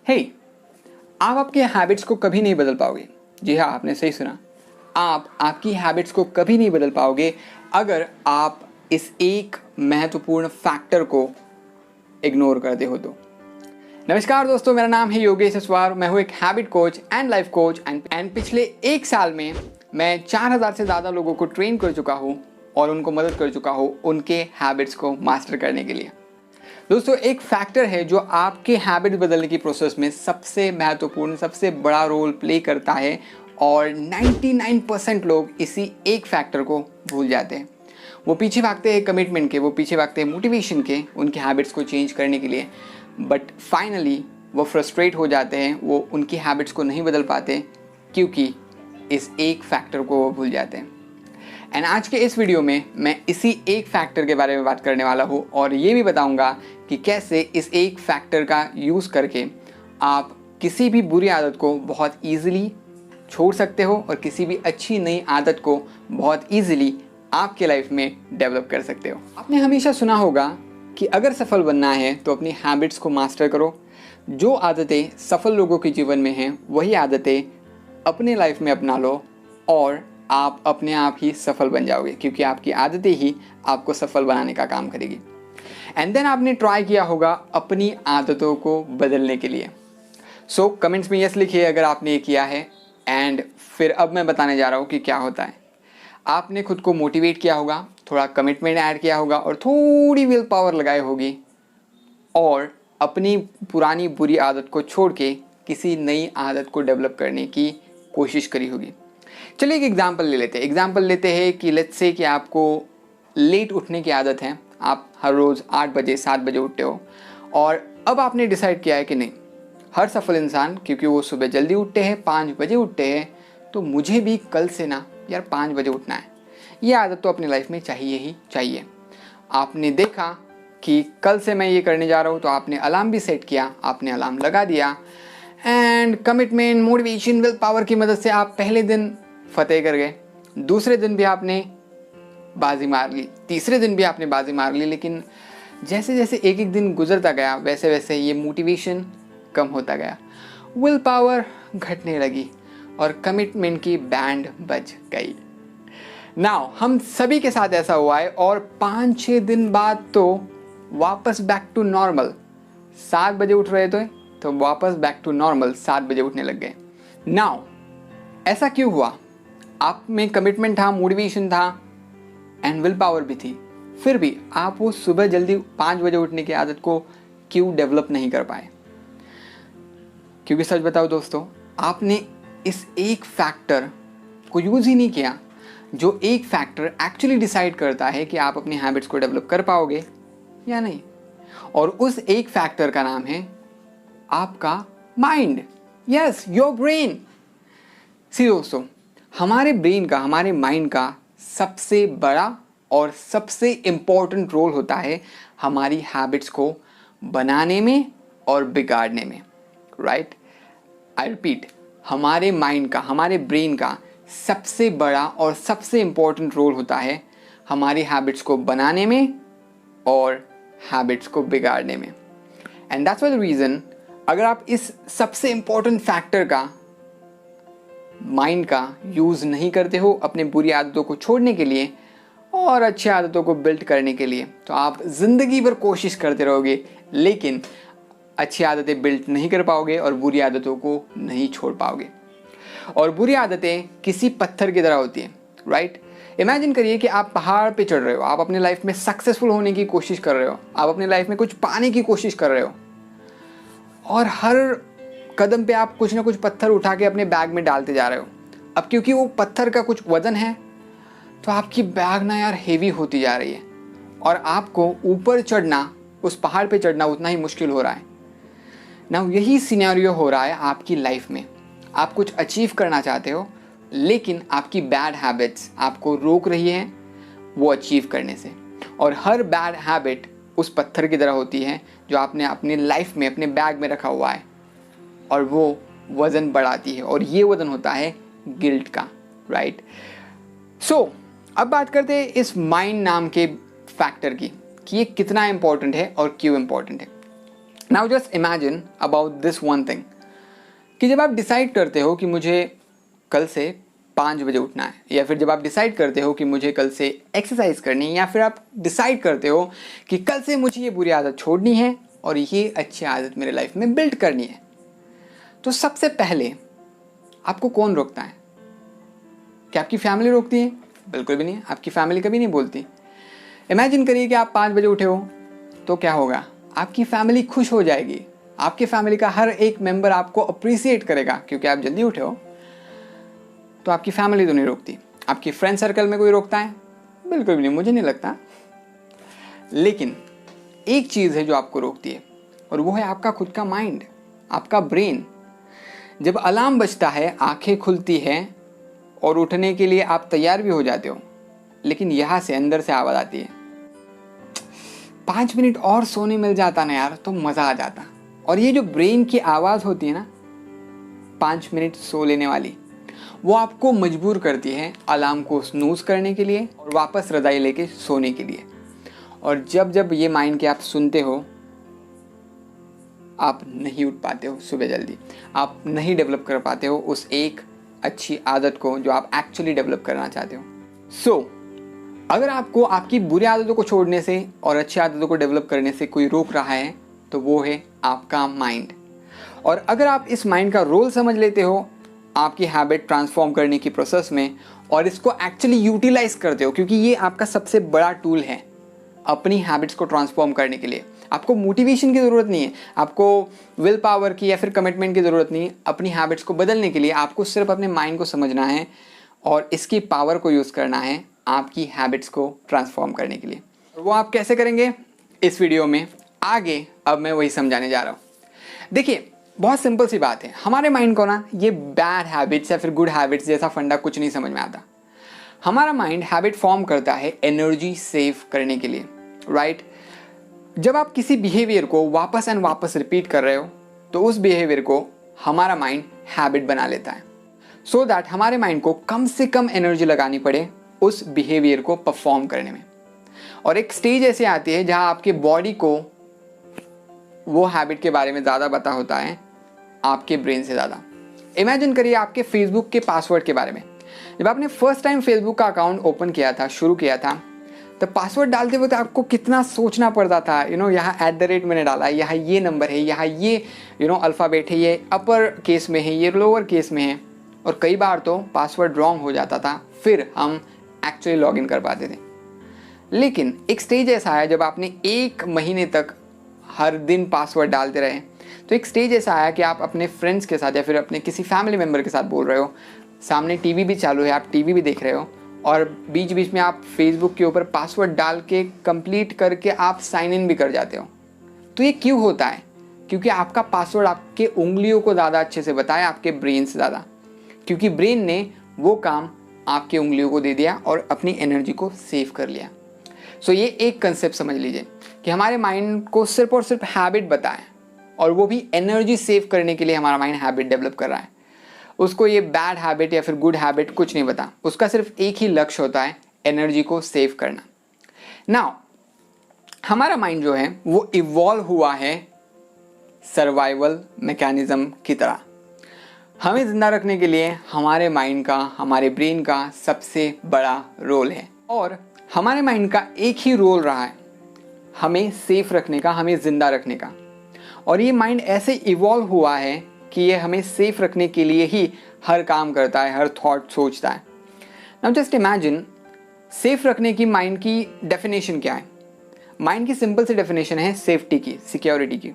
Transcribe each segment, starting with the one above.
हे, आप आपके हैबिट्स को कभी नहीं बदल पाओगे। जी हाँ, आपने सही सुना। आप आपकी हैबिट्स को कभी नहीं बदल पाओगे अगर आप इस एक महत्वपूर्ण फैक्टर को इग्नोर करते हो तो। नमस्कार दोस्तों, मेरा नाम है योगेश अस्वार। मैं हूँ एक habit coach and life coach and पिछले एक साल में मैं 4000 से ज़्यादा लोगों को ट्रेन कर चुका हूँ और उनको मदद कर चुका हूँ उनके हैबिट्स को मास्टर करने के लिए। दोस्तों, एक फैक्टर है जो आपके हैबिट बदलने की प्रोसेस में सबसे महत्वपूर्ण, सबसे बड़ा रोल प्ले करता है और 99% लोग इसी एक फैक्टर को भूल जाते हैं। वो पीछे भागते हैं कमिटमेंट के, वो पीछे भागते हैं मोटिवेशन के, उनके हैबिट्स को चेंज करने के लिए, बट फाइनली वो फ्रस्ट्रेट हो जाते हैं, वो उनकी हैबिट्स को नहीं बदल पाते क्योंकि इस एक फैक्टर को वो भूल जाते हैं। एंड आज के इस वीडियो में मैं इसी एक फैक्टर के बारे में बात करने वाला हूँ और ये भी बताऊँगा कि कैसे इस एक फैक्टर का यूज़ करके आप किसी भी बुरी आदत को बहुत ईजिली छोड़ सकते हो और किसी भी अच्छी नई आदत को बहुत ईजिली आपके लाइफ में डेवलप कर सकते हो। आपने हमेशा सुना होगा कि अगर सफल बनना है तो अपनी हैबिट्स को मास्टर करो। जो आदतें सफल लोगों के जीवन में हैं वही आदतें अपने लाइफ में अपना लो और आप अपने आप ही सफल बन जाओगे, क्योंकि आपकी आदतें ही आपको सफल बनाने का काम करेगी। एंड देन आपने ट्राई किया होगा अपनी आदतों को बदलने के लिए। सो कमेंट्स में यस लिखिए अगर आपने ये किया है। एंड फिर अब मैं बताने जा रहा हूँ कि क्या होता है। आपने खुद को मोटिवेट किया होगा, थोड़ा कमिटमेंट ऐड किया होगा और थोड़ी विल पावर लगाई होगी और अपनी पुरानी बुरी आदत को छोड़ के किसी नई आदत को डेवलप करने की कोशिश करी होगी। चलिए एक एग्जांपल लेते हैं कि लेट्स से कि आपको लेट उठने की आदत है। आप हर रोज़ 8 बजे 7 बजे उठते हो और अब आपने डिसाइड किया है कि नहीं, हर सफल इंसान क्योंकि वो सुबह जल्दी उठते हैं, 5 बजे उठते हैं, तो मुझे भी कल से ना यार 5 बजे उठना है। ये आदत तो अपनी लाइफ में चाहिए ही चाहिए। आपने देखा कि कल से मैं ये करने जा रहा हूँ तो आपने अलार्म भी सेट किया, आपने अलार्म लगा दिया and commitment, motivation, will power की मदद से आप पहले दिन फतेह कर गए। दूसरे दिन भी आपने बाजी मार ली, तीसरे दिन भी आपने बाजी मार ली, लेकिन जैसे जैसे एक एक दिन गुजरता गया वैसे वैसे ये मोटिवेशन कम होता गया, विल पावर घटने लगी और कमिटमेंट की बैंड बज गई। नाउ हम सभी के साथ ऐसा हुआ है और 5-6 दिन बाद तो वापस बैक टू नॉर्मल। 7 बजे उठ रहे थे तो वापस बैक टू नॉर्मल 7 बजे उठने लग गए। नाउ ऐसा क्यों हुआ? आप में कमिटमेंट था, मोटिवेशन था एंड विल पावर भी थी, फिर भी आप वो सुबह जल्दी 5 बजे उठने की आदत को क्यों डेवलप नहीं कर पाए? क्योंकि सच बताओ दोस्तों, आपने इस एक फैक्टर को यूज़ ही नहीं किया, जो एक फैक्टर एक्चुअली डिसाइड करता है कि आप अपनी हैबिट्स को डेवलप कर पाओगे या नहीं। और उस एक फैक्टर का नाम है आपका mind. Yes, your brain. See दोस्तों, हमारे ब्रेन का, हमारे माइंड का सबसे बड़ा और सबसे इम्पोर्टेंट रोल होता है हमारी हैबिट्स को बनाने में और बिगाड़ने में। राइट, आई रिपीट, हमारे माइंड का, हमारे ब्रेन का सबसे बड़ा और सबसे इम्पोर्टेंट रोल होता है हमारी हैबिट्स को बनाने में और हैबिट्स को बिगाड़ने में। And that's why the reason, अगर आप इस सबसे इम्पोर्टेंट फैक्टर का, माइंड का यूज़ नहीं करते हो अपने बुरी आदतों को छोड़ने के लिए और अच्छी आदतों को बिल्ड करने के लिए, तो आप ज़िंदगी भर कोशिश करते रहोगे लेकिन अच्छी आदतें बिल्ड नहीं कर पाओगे और बुरी आदतों को नहीं छोड़ पाओगे। और बुरी आदतें किसी पत्थर की तरह होती हैं। राइट, इमेजिन करिए कि आप पहाड़ पे चढ़ रहे हो, आप अपने लाइफ में सक्सेसफुल होने की कोशिश कर रहे हो, आप अपने लाइफ में कुछ पाने की कोशिश कर रहे हो और हर कदम पे आप कुछ ना कुछ पत्थर उठा के अपने बैग में डालते जा रहे हो। अब क्योंकि वो पत्थर का कुछ वजन है तो आपकी बैग ना यार हेवी होती जा रही है और आपको ऊपर चढ़ना, उस पहाड़ पे चढ़ना उतना ही मुश्किल हो रहा है ना। यही सिनेरियो हो रहा है आपकी लाइफ में। आप कुछ अचीव करना चाहते हो लेकिन आपकी बैड हैबिट्स आपको रोक रही हैं वो अचीव करने से। और हर बैड हैबिट उस पत्थर की तरह होती है जो आपने अपनी लाइफ में, अपने बैग में रखा हुआ है और वो वज़न बढ़ाती है और ये वज़न होता है गिल्ट का। राइट, सो अब बात करते हैं इस माइंड नाम के फैक्टर की कि ये कितना इम्पोर्टेंट है और क्यों इम्पोर्टेंट है। Now just imagine about this one thing कि जब आप डिसाइड करते हो कि मुझे कल से 5 बजे उठना है, या फिर जब आप डिसाइड करते हो कि मुझे कल से एक्सरसाइज करनी है, या फिर आप डिसाइड करते हो कि कल से मुझे ये बुरी आदत छोड़नी है और ये अच्छी आदत मेरे लाइफ में बिल्ड करनी है, तो सबसे पहले आपको कौन रोकता है? क्या आपकी फैमिली रोकती है? बिल्कुल भी नहीं, आपकी फैमिली कभी नहीं बोलती। इमेजिन करिए कि आप 5 बजे उठे हो, तो क्या होगा? आपकी फैमिली खुश हो जाएगी, आपकी फैमिली का हर एक मेंबर आपको अप्रिसिएट करेगा क्योंकि आप जल्दी उठे हो। तो आपकी फैमिली तो नहीं रोकती। आपकी फ्रेंड सर्कल में कोई रोकता है? बिल्कुल भी नहीं, मुझे नहीं लगता। लेकिन एक चीज़ है जो आपको रोकती है, और वो है आपका खुद का माइंड, आपका ब्रेन। जब अलार्म बजता है, आंखें खुलती हैं और उठने के लिए आप तैयार भी हो जाते हो, लेकिन यहाँ से अंदर से आवाज़ आती है, 5 मिनट और सोने मिल जाता ना यार तो मज़ा आ जाता। और ये जो ब्रेन की आवाज़ होती है ना, 5 मिनट सो लेने वाली, वो आपको मजबूर करती है अलार्म को स्नूज करने के लिए और वापस रज़ाई लेके सोने के लिए। और जब जब ये माइंड के आप सुनते हो, आप नहीं उठ पाते हो सुबह जल्दी, आप नहीं डेवलप कर पाते हो उस एक अच्छी आदत को जो आप एक्चुअली डेवलप करना चाहते हो। सो अगर आपको आपकी बुरी आदतों को छोड़ने से और अच्छी आदतों को डेवलप करने से कोई रोक रहा है, तो वो है आपका माइंड। और अगर आप इस माइंड का रोल समझ लेते हो आपकी हैबिट ट्रांसफॉर्म करने की प्रोसेस में, और इसको एक्चुअली यूटिलाइज करते हो, क्योंकि ये आपका सबसे बड़ा टूल है अपनी हैबिट्स को ट्रांसफॉर्म करने के लिए। आपको मोटिवेशन की ज़रूरत नहीं है, आपको विल पावर की या फिर कमिटमेंट की ज़रूरत नहीं है। अपनी हैबिट्स को बदलने के लिए आपको सिर्फ अपने माइंड को समझना है और इसकी पावर को यूज़ करना है आपकी हैबिट्स को ट्रांसफॉर्म करने के लिए। वो आप कैसे करेंगे इस वीडियो में आगे अब मैं वही समझाने जा रहा हूँ। देखिए, बहुत सिंपल सी बात है, हमारे माइंड को ना ये बैड हैबिट्स या फिर गुड हैबिट्स जैसा फंडा कुछ नहीं समझ में आता। हमारा माइंड हैबिट फॉर्म करता है एनर्जी सेव करने के लिए, राइट? जब आप किसी बिहेवियर को वापस एंड वापस रिपीट कर रहे हो, तो उस बिहेवियर को हमारा माइंड हैबिट बना लेता है, सो दैट हमारे माइंड को कम से कम एनर्जी लगानी पड़े उस बिहेवियर को परफॉर्म करने में। और एक स्टेज ऐसे आती है जहां आपके बॉडी को वो हैबिट के बारे में ज़्यादा पता होता है आपके ब्रेन से ज़्यादा। इमेजिन करिए आपके फेसबुक के पासवर्ड के बारे में। जब आपने फर्स्ट टाइम फेसबुक का अकाउंट ओपन किया था, शुरू किया था, तो पासवर्ड डालते वक्त आपको कितना सोचना पड़ता था। यहाँ @ मैंने डाला, यहाँ ये नंबर है, यहाँ ये अल्फ़ाबेट है, ये अपर केस में है, ये लोअर केस में है, और कई बार तो पासवर्ड रॉन्ग हो जाता था, फिर हम एक्चुअली लॉगिन कर पाते थे। लेकिन एक स्टेज ऐसा आया जब आपने 1 महीने तक हर दिन पासवर्ड डालते रहे, तो एक स्टेज ऐसा आया कि आप अपने फ्रेंड्स के साथ या फिर अपने किसी फैमिली मेम्बर के साथ बोल रहे हो, सामने टीवी भी चालू है, आप टीवी भी देख रहे हो, और बीच बीच में आप फेसबुक के ऊपर पासवर्ड डाल के कंप्लीट करके आप साइन इन भी कर जाते हो। तो ये क्यों होता है? क्योंकि आपका पासवर्ड आपके उंगलियों को ज़्यादा अच्छे से बताया आपके ब्रेन से ज़्यादा, क्योंकि ब्रेन ने वो काम आपके उंगलियों को दे दिया और अपनी एनर्जी को सेव कर लिया। सो ये एक कंसेप्ट समझ लीजिए कि हमारे माइंड को सिर्फ और सिर्फ हैबिट बताएं, और वो भी एनर्जी सेव करने के लिए हमारा माइंड हैबिट डेवलप कर रहा है। उसको ये बैड हैबिट या फिर गुड हैबिट कुछ नहीं बता, उसका सिर्फ एक ही लक्ष्य होता है, एनर्जी को सेव करना। नाउ हमारा माइंड जो है वो इवॉल्व हुआ है सर्वाइवल मैकेनिज्म की तरह। हमें जिंदा रखने के लिए हमारे माइंड का, हमारे ब्रेन का सबसे बड़ा रोल है, और हमारे माइंड का एक ही रोल रहा है, हमें सेफ रखने का, हमें जिंदा रखने का। और ये माइंड ऐसे इवॉल्व हुआ है कि ये हमें सेफ रखने के लिए ही हर काम करता है, हर थॉट सोचता है। नाउ जस्ट इमेजिन, सेफ रखने की माइंड की डेफिनेशन क्या है? माइंड की सिंपल सी डेफिनेशन है सेफ्टी की, सिक्योरिटी की।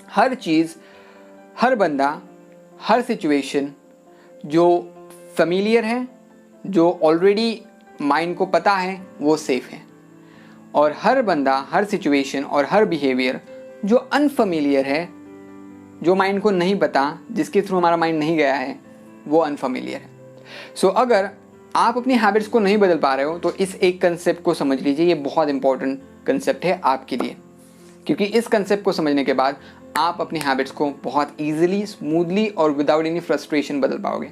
हर चीज़, हर बंदा, हर सिचुएशन जो फेमिलियर है, जो ऑलरेडी माइंड को पता है, वो सेफ है। और हर बंदा, हर सिचुएशन और हर बिहेवियर जो अनफेमिलियर है, जो माइंड को नहीं पता, जिसके थ्रू हमारा माइंड नहीं गया है, वो अनफेमिलियर है। सो अगर आप अपनी हैबिट्स को नहीं बदल पा रहे हो, तो इस एक कंसेप्ट को समझ लीजिए, ये बहुत इंपॉर्टेंट कंसेप्ट है आपके लिए, क्योंकि इस कंसेप्ट को समझने के बाद आप अपनी हैबिट्स को बहुत ईजिली, स्मूथली और विदाउट एनी फ्रस्ट्रेशन बदल पाओगे।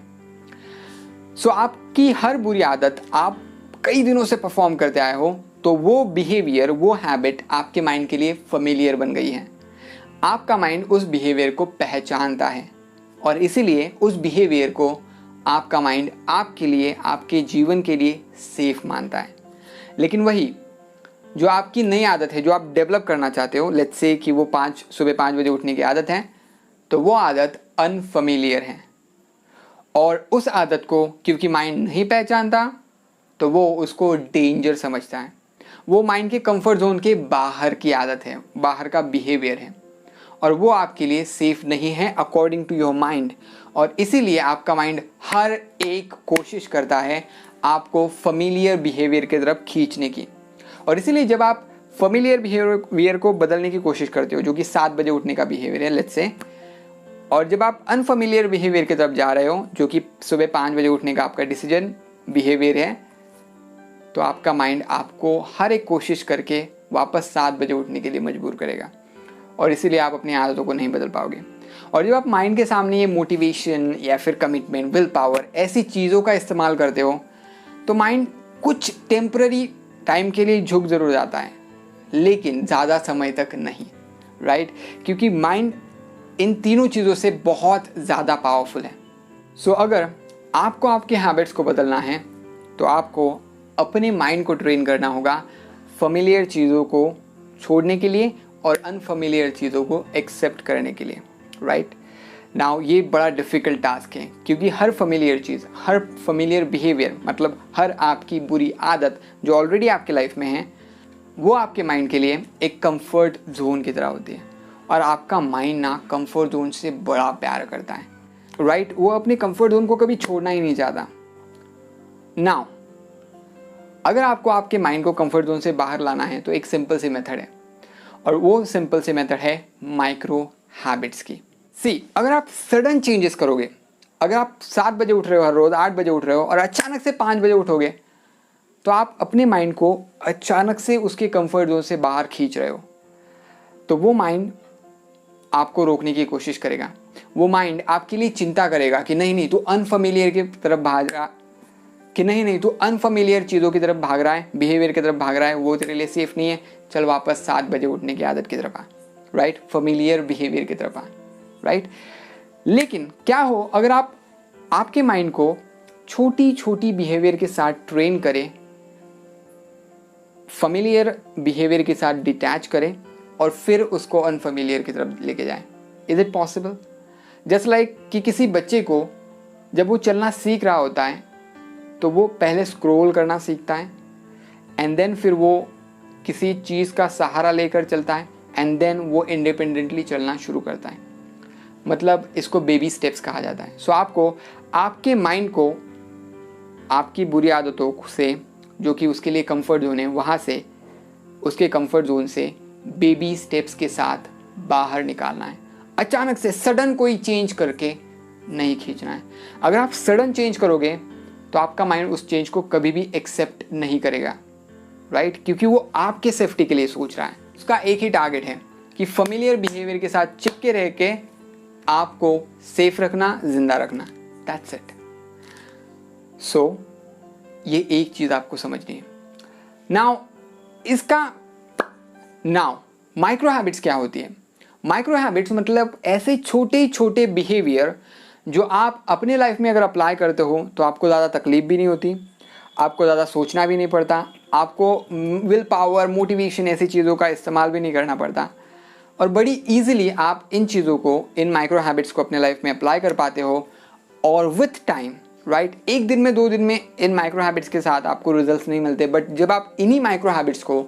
सो आपकी हर बुरी आदत आप कई दिनों से परफॉर्म करते आए हो, तो वो बिहेवियर, वो हैबिट आपके माइंड के लिए फेमिलियर बन गई है। आपका माइंड उस बिहेवियर को पहचानता है और इसीलिए उस बिहेवियर को आपका माइंड आपके लिए, आपके जीवन के लिए सेफ मानता है। लेकिन वही जो आपकी नई आदत है, जो आप डेवलप करना चाहते हो, लेट्स से कि वो सुबह 5 बजे उठने की आदत है, तो वो आदत अनफेमिलियर है और उस आदत को क्योंकि माइंड नहीं पहचानता तो वो उसको डेंजर समझता है। वो माइंड के कंफर्ट जोन के बाहर की आदत है, बाहर का बिहेवियर है और वो आपके लिए सेफ नहीं है अकॉर्डिंग टू योर माइंड। और इसीलिए आपका माइंड हर एक कोशिश करता है आपको फेमिलियर बिहेवियर की तरफ खींचने की। और इसीलिए जब आप फेमिलियर बिहेवियर को बदलने की कोशिश करते हो, जो कि 7 बजे उठने का बिहेवियर है लेट्स से, और जब आप अनफेमिलियर बिहेवियर की तरफ जा रहे हो, जो कि सुबह 5 बजे उठने का आपका डिसीजन बिहेवियर है, तो आपका माइंड आपको हर एक कोशिश करके वापस 7 बजे उठने के लिए मजबूर करेगा और इसीलिए आप अपनी आदतों को नहीं बदल पाओगे। और जब आप माइंड के सामने ये मोटिवेशन या फिर कमिटमेंट, विल पावर, ऐसी चीज़ों का इस्तेमाल करते हो तो माइंड कुछ टेम्पररी टाइम के लिए झुक जरूर जाता है, लेकिन ज़्यादा समय तक नहीं, राइट? क्योंकि माइंड इन तीनों चीज़ों से बहुत ज़्यादा पावरफुल है। सो अगर आपको आपके हैबिट्स को बदलना है तो आपको अपने माइंड को ट्रेन करना होगा फेमिलियर चीज़ों को छोड़ने के लिए और अनफेमिलियर चीज़ों को एक्सेप्ट करने के लिए, राइट? नाउ ये बड़ा डिफ़िकल्ट टास्क है क्योंकि हर फेमिलियर चीज़, हर फेमिलियर बिहेवियर, मतलब हर आपकी बुरी आदत जो ऑलरेडी आपके लाइफ में है, वो आपके माइंड के लिए एक कंफर्ट जोन की तरह होती है और आपका माइंड ना कंफर्ट जोन से बड़ा प्यार करता है, राइट? वो अपने कंफर्ट जोन को कभी छोड़ना ही नहीं चाहता। नाउ अगर आपको आपके माइंड को कंफर्ट जोन से बाहर लाना है तो एक सिंपल सी मेथड है और वो सिंपल सी मेथड है माइक्रो हैबिट्स की। अगर आप सडन चेंजेस करोगे, अगर आप 7 बजे उठ रहे हो हर रोज़, 8 बजे उठ रहे हो और अचानक से 5 बजे उठोगे, तो आप अपने माइंड को अचानक से उसके कंफर्ट जोन से बाहर खींच रहे हो। तो वो माइंड आपको रोकने की कोशिश करेगा, वो माइंड आपके लिए चिंता करेगा कि नहीं तू अनफेमिलियर की तरफ भाग रहा, कि नहीं तू अनफेमिलियर चीज़ों की तरफ भाग रहा है, बिहेवियर की तरफ भाग रहा है, वो तेरे लिए सेफ नहीं है, चल वापस 7 बजे उठने की आदत की तरफ आ, राइट? फेमिलियर बिहेवियर की तरफ आ, राइट? लेकिन क्या हो अगर आप आपके माइंड को छोटी छोटी बिहेवियर के साथ ट्रेन करें, फेमिलियर बिहेवियर के साथ डिटैच करें और फिर उसको अनफेमिलियर की तरफ लेके जाएं? Is it possible? Just like कि किसी बच्चे को जब वो चलना सीख रहा होता है तो वो पहले स्क्रॉल करना सीखता है एंड देन फिर वो किसी चीज़ का सहारा लेकर चलता है एंड देन वो इंडिपेंडेंटली चलना शुरू करता है। मतलब इसको बेबी स्टेप्स कहा जाता है। सो आपको आपके माइंड को आपकी बुरी आदतों से, जो कि उसके लिए कंफर्ट जोन है, वहाँ से, उसके कंफर्ट जोन से बेबी स्टेप्स के साथ बाहर निकालना है। अचानक से सडन कोई चेंज करके नहीं खींचना है। अगर आप सडन चेंज करोगे तो आपका माइंड उस चेंज को कभी भी एक्सेप्ट नहीं करेगा, राइट? क्योंकि वो आपके सेफ्टी के लिए सोच रहा है। उसका एक ही टारगेट है कि फेमिलियर बिहेवियर के साथ चिपके रह के आपको सेफ रखना, जिंदा रखना। That's it. सो ये एक चीज़ आपको समझनी है। नाउ माइक्रो हैबिट्स क्या होती है? माइक्रो हैबिट्स मतलब ऐसे छोटे छोटे बिहेवियर जो आप अपने लाइफ में अगर अप्लाई करते हो तो आपको ज़्यादा तकलीफ भी नहीं होती, आपको ज़्यादा सोचना भी नहीं पड़ता, आपको विल पावर, मोटिवेशन, ऐसी चीज़ों का इस्तेमाल भी नहीं करना पड़ता और बड़ी ईजिली आप इन चीज़ों को, इन माइक्रो हैबिट्स को अपने लाइफ में अप्लाई कर पाते हो। और विथ टाइम, राइट, 1 दिन में 2 दिन में इन माइक्रो हैबिट्स के साथ आपको रिजल्ट्स नहीं मिलते, बट जब आप इन्हीं माइक्रो हैबिट्स को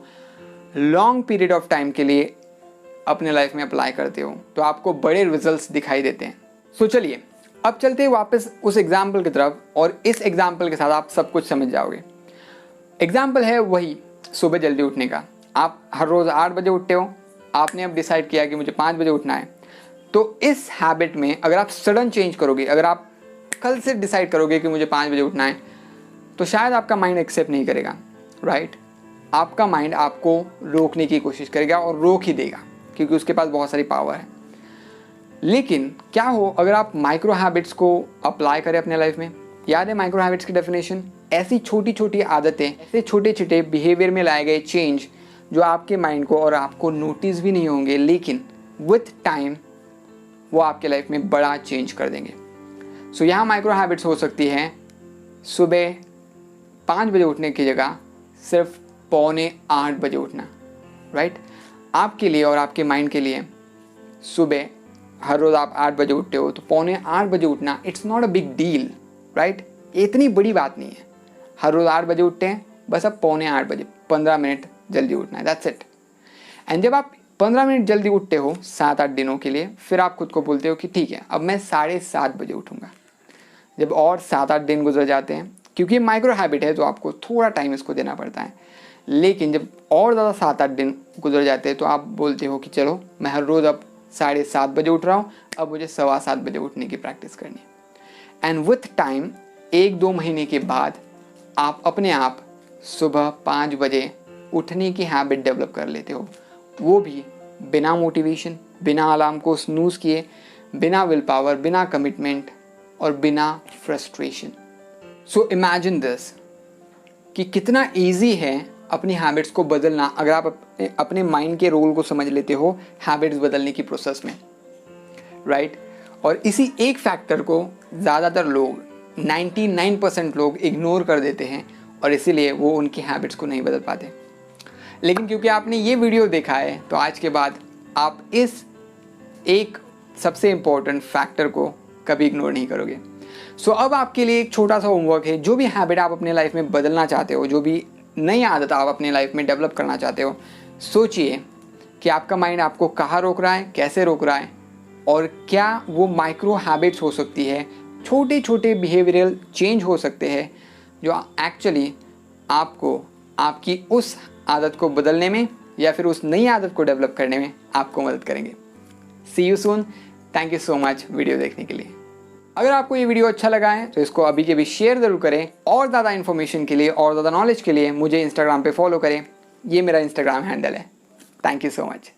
लॉन्ग पीरियड ऑफ टाइम के लिए अपने लाइफ में अप्लाई करते हो तो आपको बड़े रिजल्ट्स दिखाई देते हैं। सो चलिए अब चलते हैं वापस उस एग्जाम्पल की तरफ और इस एग्जाम्पल के साथ आप सब कुछ समझ जाओगे। एग्जाम्पल है वही सुबह जल्दी उठने का। आप हर रोज़ 8 बजे उठते हो, आपने अब डिसाइड किया कि मुझे 5 बजे उठना है। तो इस हैबिट में अगर आप सडन चेंज करोगे, अगर आप कल से डिसाइड करोगे कि मुझे 5 बजे उठना है, तो शायद आपका माइंड एक्सेप्ट नहीं करेगा, राइट? आपका माइंड आपको रोकने की कोशिश करेगा और रोक ही देगा क्योंकि उसके पास बहुत सारी पावर है। लेकिन क्या हो अगर आप माइक्रो हैबिट्स को अप्लाई करें अपने लाइफ में? याद है माइक्रो हैबिट्स की डेफिनेशन? ऐसी छोटी छोटी आदतें, ऐसे छोटे छोटे बिहेवियर में लाए गए चेंज जो आपके माइंड को और आपको नोटिस भी नहीं होंगे, लेकिन विथ टाइम वो आपके लाइफ में बड़ा चेंज कर देंगे। सो यहाँ माइक्रो हैबिट्स हो सकती है सुबह 5 बजे उठने की जगह सिर्फ 7:45 बजे उठना, राइट। आपके लिए और आपके माइंड के लिए सुबह हर रोज़ आप 8 बजे उठते हो तो 7:45 बजे उठना it's not a big deal, right. इतनी बड़ी बात नहीं है। हर रोज़ 8 बजे उठते हैं, बस अब 7:45 बजे 15 मिनट जल्दी उठना है, दैट्स इट। एंड जब आप 15 मिनट जल्दी उठते हो 7-8 दिनों के लिए, फिर आप खुद को बोलते हो कि ठीक है अब मैं 7:30 बजे उठूँगा। जब और 7-8 दिन गुजर जाते हैं, क्योंकि माइक्रो हैबिट है तो आपको थोड़ा टाइम इसको देना पड़ता है, लेकिन जब और ज़्यादा 7-8 दिन गुजर जाते हैं तो आप बोलते हो कि चलो मैं हर रोज़ अब 7:30 बजे उठ रहा हूँ, अब मुझे 7:15 बजे उठने की प्रैक्टिस करनी है। एंड विथ टाइम 1-2 महीने के बाद आप अपने आप सुबह 5 बजे उठने की हैबिट डेवलप कर लेते हो, वो भी बिना मोटिवेशन, बिना अलार्म को स्नूज़ किए, बिना विल पावर, बिना कमिटमेंट और बिना फ्रस्ट्रेशन। सो इमेजिन दिस कि कितना ईजी है अपनी हैबिट्स को बदलना अगर आप अपने माइंड के रोल को समझ लेते हो हैबिट्स बदलने की प्रोसेस में, राइट। और इसी एक फैक्टर को ज़्यादातर लोग 99% लोग इग्नोर कर देते हैं और इसीलिए वो उनकी हैबिट्स को नहीं बदल पाते। लेकिन क्योंकि आपने ये वीडियो देखा है तो आज के बाद आप इस एक सबसे इम्पोर्टेंट फैक्टर को कभी इग्नोर नहीं करोगे। सो अब आपके लिए एक छोटा सा होमवर्क है। जो भी हैबिट आप अपने लाइफ में बदलना चाहते हो, जो भी नई आदत आप अपने लाइफ में डेवलप करना चाहते हो, सोचिए कि आपका माइंड आपको कहाँ रोक रहा है, कैसे रोक रहा है, और क्या वो माइक्रो हैबिट्स हो सकती है, छोटे छोटे बिहेवियरल चेंज हो सकते हैं जो एक्चुअली आपको आपकी उस आदत को बदलने में या फिर उस नई आदत को डेवलप करने में आपको मदद करेंगे। See you soon. Thank you so much video देखने के लिए। अगर आपको ये वीडियो अच्छा लगा है तो इसको अभी के भी शेयर ज़रूर करें। और ज़्यादा इन्फॉर्मेशन के लिए और ज़्यादा नॉलेज के लिए मुझे इंस्टाग्राम पे फॉलो करें। ये मेरा इंस्टाग्राम हैंडल है। Thank you so much.